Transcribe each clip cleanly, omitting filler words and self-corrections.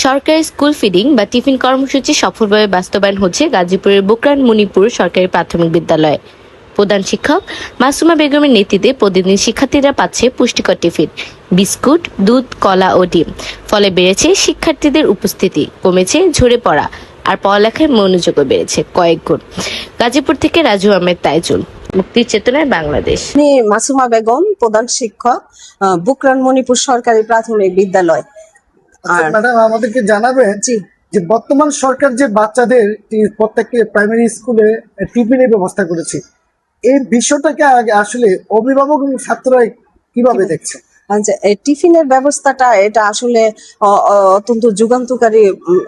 সরকারি school feeding বা tiffin কর্মসূচি সফলভাবে বাস্তবায়ন হচ্ছে গাজীপুরের বোকরান মণিপুর সরকারি প্রাথমিক বিদ্যালয়ে। প্রধান শিক্ষক মাসুমা বেগমের নেতৃত্বে প্রতিদিন শিক্ষার্থীরা পাচ্ছে পুষ্টিকর টিফিন, বিস্কুট, দুধ, কলা ও ডিম। ফলে বেড়েছে শিক্ষার্থীদের উপস্থিতি, কমেছে ঝরে পড়া, আর পড়ালেখায় মনোযোগও বেড়েছে কয়েক গুণ। গাজীপুর থেকে রাজু আহমেদ তাইজুল, মুক্তির চেতনায় বাংলাদেশ। আমি মাসুমা বেগম, প্রধান শিক্ষক, বুকরান মণিপুর সরকারি প্রাথমিক বিদ্যালয়। ম্যাডাম, আমাদেরকে জানাবেন যে বর্তমান সরকার যে বাচ্চাদের প্রত্যেককে প্রাইমারি স্কুলে টিফিনের ব্যবস্থা করেছে, এই বিষয়টাকে আসলে অভিভাবক এবং ছাত্ররা কিভাবে দেখছে? আচ্ছা, এই টিফিনের ব্যবস্থাটা এটা আসলে অত্যন্ত যুগান্তকারী,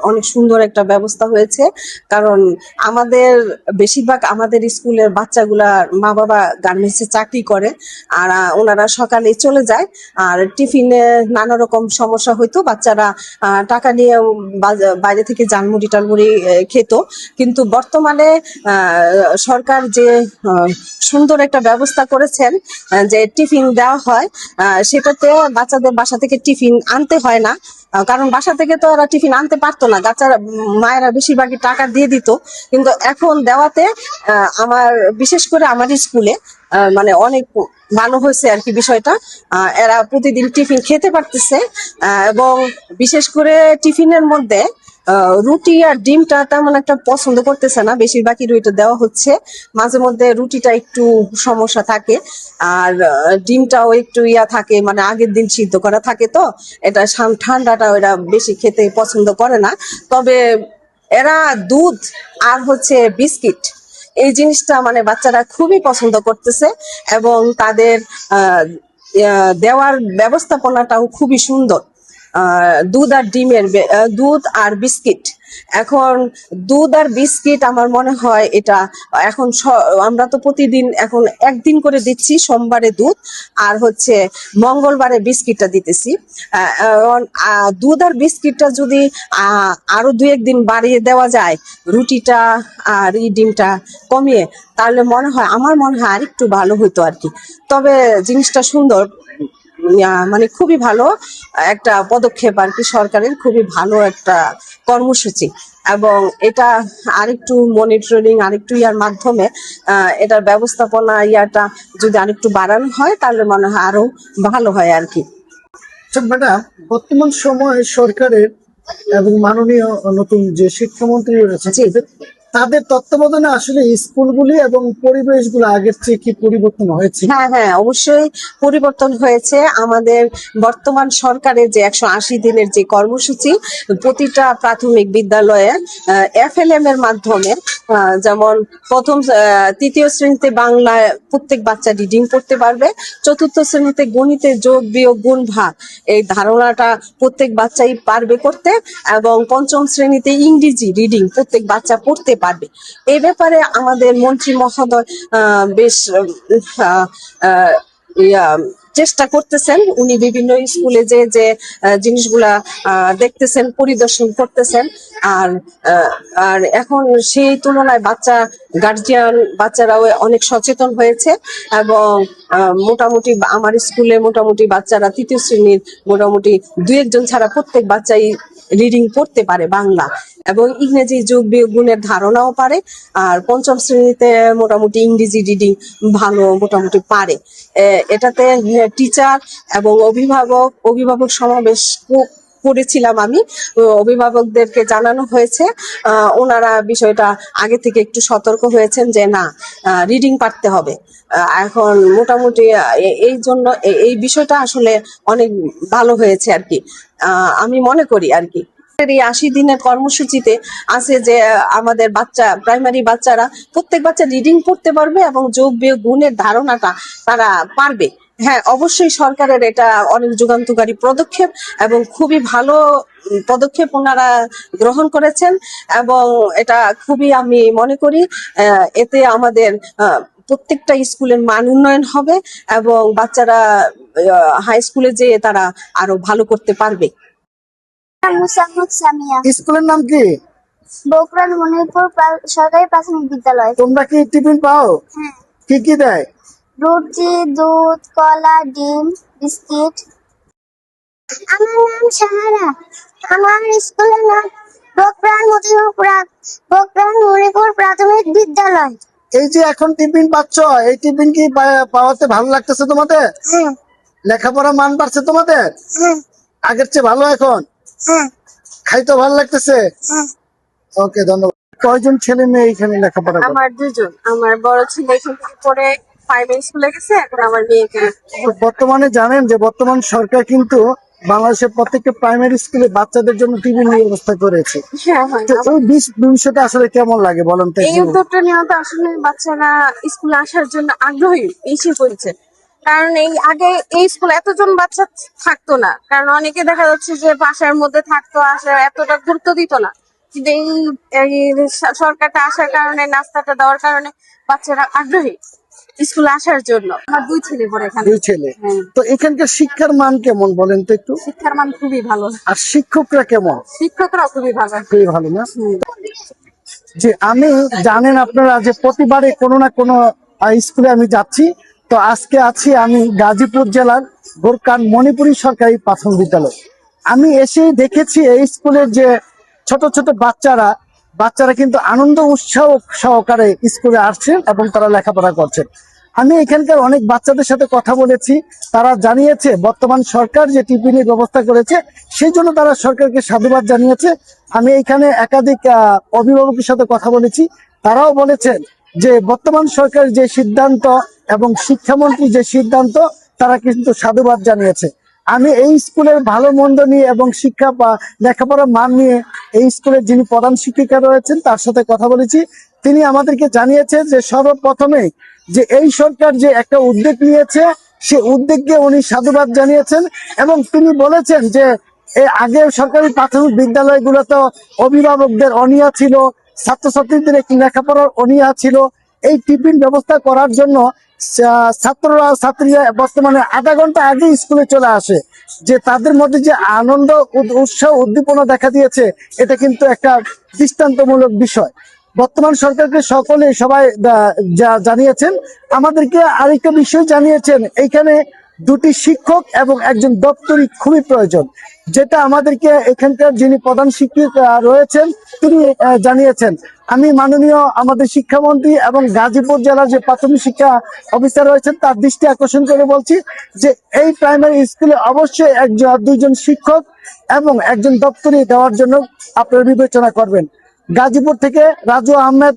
অনেক সুন্দর একটা ব্যবস্থা হয়েছে। কারণ আমাদের বেশিরভাগ আমাদের স্কুলের বাচ্চাগুলার মা বাবা গার্মেন্টসে চাকরি করে, আর ওনারা সকালে চলে যায়, আর টিফিনে নানা রকম সমস্যা হইতো, বাচ্চারা টাকা নিয়ে বাইরে থেকে জালমুড়ি টালমুড়ি খেত। কিন্তু বর্তমানে সরকার যে সুন্দর একটা ব্যবস্থা করেছেন, যে টিফিন দেওয়া হয়, সেটাতে বাচ্চাদের বাসা থেকে টিফিন আনতে হয় না। কারণ বাসা থেকে তো ওরা টিফিন আনতে পারতো না, বাচ্চারা মায়েরা বেশিরভাগই টাকা দিয়ে দিত। কিন্তু এখন দেওয়াতে আমার বিশেষ করে আমার স্কুলে মানে অনেক ভালো হয়েছে আর কি বিষয়টা। এরা প্রতিদিন টিফিন খেতে পারতেছে, এবং বিশেষ করে টিফিনের মধ্যে রুটি আর ডিমটা তেমন একটা পছন্দ করতেছে না, বেশিরভাগই রুটিটা দেওয়া হচ্ছে। মাঝে মধ্যে রুটিটা একটু সমস্যা থাকে, আর ডিমটাও একটু থাকে, মানে আগের দিন সিদ্ধ করা থাকে, তো এটা ঠান্ডাটা ওরা বেশি খেতে পছন্দ করে না। তবে এরা দুধ আর হচ্ছে বিস্কিট, এই জিনিসটা মানে বাচ্চারা খুবই পছন্দ করতেছে, এবং তাদের দেওয়ার ব্যবস্থাপনাটাও খুবই সুন্দর। দুধ আর ডিমের দুধ আর বিস্কিট, এখন দুধ আর বিস্কিট আমার মনে হয় এটা এখন আমরা তো প্রতিদিন এখন একদিন করে দিচ্ছি, সোমবারে দুধ আর হচ্ছে মঙ্গলবারে বিস্কিটটা দিতেছি। দুধ আর বিস্কিটটা যদি আরো 2-1 দিন বাড়িয়ে দেওয়া যায়, রুটিটা আর এই ডিমটা কমিয়ে, তাহলে আমার মনে হয় আরেকটু ভালো হতো আর কি। তবে জিনিসটা সুন্দর, মানে খুবই ভালো একটা পদক্ষেপ আর কি, সরকারের খুবই ভালো একটা কর্মসূচি। এবং এটা আরেকটু মনিটরিং, আরেকটু মাধ্যমে এটার ব্যবস্থাপনা যদি আরেকটু বাড়ানো হয়, তাহলে মনে হয় আরো ভালো হয় আর কি। ম্যাডাম, বর্তমান সময়ে সরকারের এবং মাননীয় নতুন যে শিক্ষামন্ত্রী রয়েছে, তাদের তত্ত্বাবধানে আসলে স্কুলগুলি এবং পরিবেশগুলো আগের চেয়ে কি পরিবর্তন হয়েছে? হ্যাঁ, অবশ্যই পরিবর্তন হয়েছে। আমাদের বর্তমান সরকারের যে 180 দিনের যে কর্মসূচি, প্রতিটা প্রাথমিক বিদ্যালয়ে FLM এর মাধ্যমে, যেমন তৃতীয় শ্রেণীতে বাংলায় প্রত্যেক বাচ্চা রিডিং পড়তে পারবে, চতুর্থ শ্রেণীতে গণিতে যোগ বিয়োগ গুণ ভাগ এই ধারণাটা প্রত্যেক বাচ্চাই পারবে করতে, এবং পঞ্চম শ্রেণীতে ইংরেজি রিডিং প্রত্যেক বাচ্চা পড়তে পারবে। এই ব্যাপারে আমাদের মন্ত্রী মহোদয় বেশ চেষ্টা করতেছেন। উনি বিভিন্ন স্কুলে যে জিনিসগুলা দেখতেছেন, পরিদর্শন করতেছেন, আর আর এখন সেই তুলনায় বাচ্চারাও অনেক সচেতন হয়েছে, এবং মোটামুটি আমার স্কুলে মোটামুটি বাচ্চারা তৃতীয় শ্রেণীর মোটামুটি 2-1 জন ছাড়া প্রত্যেক বাচ্চাই রিডিং পড়তে পারে বাংলা, এবং ইংরেজি যোগ বিয়োগ গুণের ধারণাও পারে। আর পঞ্চম শ্রেণীতে মোটামুটি ইংরেজি রিডিং ভালো মোটামুটি পারে। এটাতে টিচার এবং অভিভাবক সমাবেশ করেছিলাম আমি, অভিভাবকদেরকে জানানো হয়েছে। ওনারা বিষয়টা আগে থেকে একটু সতর্ক হয়েছেন যে না, রিডিং পারতে হবে। এখন মোটামুটি এই বিষয়টা আসলে অনেক ভালো হয়েছে আর কি, আমি মনে করি আর কি। এই 80 দিনের কর্মসূচিতে আছে যে আমাদের প্রাইমারি বাচ্চারা প্রত্যেক বাচ্চা রিডিং পড়তে পারবে, এবং যোগ বিয়োগ গুণের ধারণাটা তারা পারবে। হ্যাঁ, অবশ্যই সরকারের এটা অনেক যুগান্তকারী পদক্ষেপ, এবং খুবই ভালো পদক্ষেপ ওনারা গ্রহণ করেছেন, এবং এটা খুবই আমি মনে করি এতে আমাদের প্রত্যেকটা স্কুলের মান উন্নয়ন হবে, এবং বাচ্চারা হাই স্কুলে যেয়ে তারা আরো ভালো করতে পারবে। স্কুলের নাম কি? বোকরান মণিপুর সরকারি প্রাথমিক বিদ্যালয়। তোমরা কি টিফিন পাও? হ্যাঁ। কি দেয়? রুটি, দুধ, কলা, ডিম, বিস্কিট। আমার নাম সাহারা। আমার স্কুলের নাম বকরান মণিপুর প্রাথমিক বিদ্যালয়। এই যে এখন টিফিন পাচ্ছ, এই টিফিন কি পাওয়াতে ভালো লাগতেছে তোমাদের? হ্যাঁ লেখাপড়া মান বাড়ছে তোমাদের? হ্যাঁ আগের চেয়ে ভালো এখন? হ্যাঁ খাইতে ভালো লাগতেছে? হ্যাঁ। ওকে, ধন্যবাদ। কয়জন ছেলে মেয়ে এখানে লেখাপড়া করে? আমার দুজন। আমার বড় ছেলে এখান থেকে পড়ে প্রাইমারি স্কুলে গেছে, এখন আমার মেয়েকে। তো বর্তমানে জানেন যে বর্তমান সরকার কিন্তু বাংলাদেশের প্রত্যেকটা প্রাইমারি স্কুলে বাচ্চাদের জন্য টিফিন ব্যবস্থা করেছে। হ্যাঁ হয়। তো এই বিষয়টা আসলে কেমন লাগে বলেন তো? এই উদ্যোগটা নেওয়া তো আসলে বাচ্চারা স্কুলে আসার জন্য আগ্রহী বেশি করেছে, কারণ এই আগে এই স্কুলে এতজন বাচ্চা থাকতো না, কারণ অনেকে দেখা যাচ্ছে যে বাসার মধ্যে থাকতো, আসা এতটা গুরুত্ব দিত না। কিন্তু এই সরকারটা আসার কারণে, নাস্তাটা দেওয়ার কারণে বাচ্চারা আগ্রহী স্কুলে আসার জন্য। আমার দুই ছেলে পড়ে এখানে। দুই ছেলে। হ্যাঁ। তো এখানকার শিক্ষার মান কেমন বলেন তো একটু? শিক্ষার মান খুবই ভালো, আর শিক্ষকরা কেমন? শিক্ষকরাও খুবই ভালো। খুবই ভালো না? যে আমি জানেন আপনারা যে প্রতিবারে কোনো না কোনো স্কুলে আমি যাচ্ছি। তো আজকে আছি আমি গাজীপুর জেলার গোরকান মণিপুরী সরকারি প্রাথমিক বিদ্যালয়। আমি এসে দেখেছি এই স্কুলের যে ছোট ছোট বাচ্চারা কিন্তু আনন্দ উৎসাহ সহকারে স্কুলে আসছেন এবং তারা লেখাপড়া করছেন। আমি এখানকার অনেক বাচ্চাদের সাথে কথা বলেছি, তারা জানিয়েছে বর্তমান সরকার যে টিফিনের ব্যবস্থা করেছে সেই জন্য তারা সরকারকে সাধুবাদ জানিয়েছে। আমি এখানে একাধিক অভিভাবকের সাথে কথা বলেছি, তারাও বলেছেন যে বর্তমান সরকার যে সিদ্ধান্ত এবং শিক্ষামন্ত্রী যে সিদ্ধান্ত তারা কিন্তু সাধুবাদ জানিয়েছে। আমি এই স্কুলের ভালো মন্দ নিয়ে এবং শিক্ষা বা লেখাপড়ার মান নিয়ে এই স্কুলের যিনি প্রধান শিক্ষিকা রয়েছেন তার সাথে কথা বলেছি। তিনি আমাদেরকে জানিয়েছেন যে সর্বপ্রথমেই যে এই সরকার যে একটা উদ্যোগ নিয়েছে সে উদ্যোগকে উনি সাধুবাদ জানিয়েছেন এবং তিনি বলেছেন যে আগে সরকারি প্রাথমিক বিদ্যালয়গুলোতে অভিভাবকদের অনীহা ছিল, ছাত্রছাত্রীদের একটি লেখাপড়ার অনীহা ছিল। এই টিফিন ব্যবস্থা করার জন্য ছাত্রীরা বর্তমানে আধা ঘন্টা আগে স্কুলে চলে আসে। যে তাদের মধ্যে যে আনন্দ উৎসাহ উদ্দীপনা দেখা দিয়েছে এটা কিন্তু একটা দৃষ্টান্তমূলক বিষয়। বর্তমান সরকারকে সবাই জানিয়েছেন। আমাদেরকে আরেকটা বিষয় জানিয়েছেন, এইখানে দুটি শিক্ষক এবং একজন দপ্তরি খুবই প্রয়োজন, যেটা আমাদেরকে এখানকার যিনি প্রধান শিক্ষক রয়েছেন তিনি জানিয়েছেন। আমি মাননীয় আমাদের শিক্ষামন্ত্রী এবং গাজীপুর জেলার যে প্রাথমিক শিক্ষা অফিসার রয়েছেন তার দৃষ্টি আকর্ষণ করে বলছি যে এই প্রাইমারি স্কুলে অবশ্যই দুইজন শিক্ষক এবং একজন দপ্তরি দেওয়ার জন্য আপনারা বিবেচনা করবেন। গাজীপুর থেকে রাজু আহমেদ।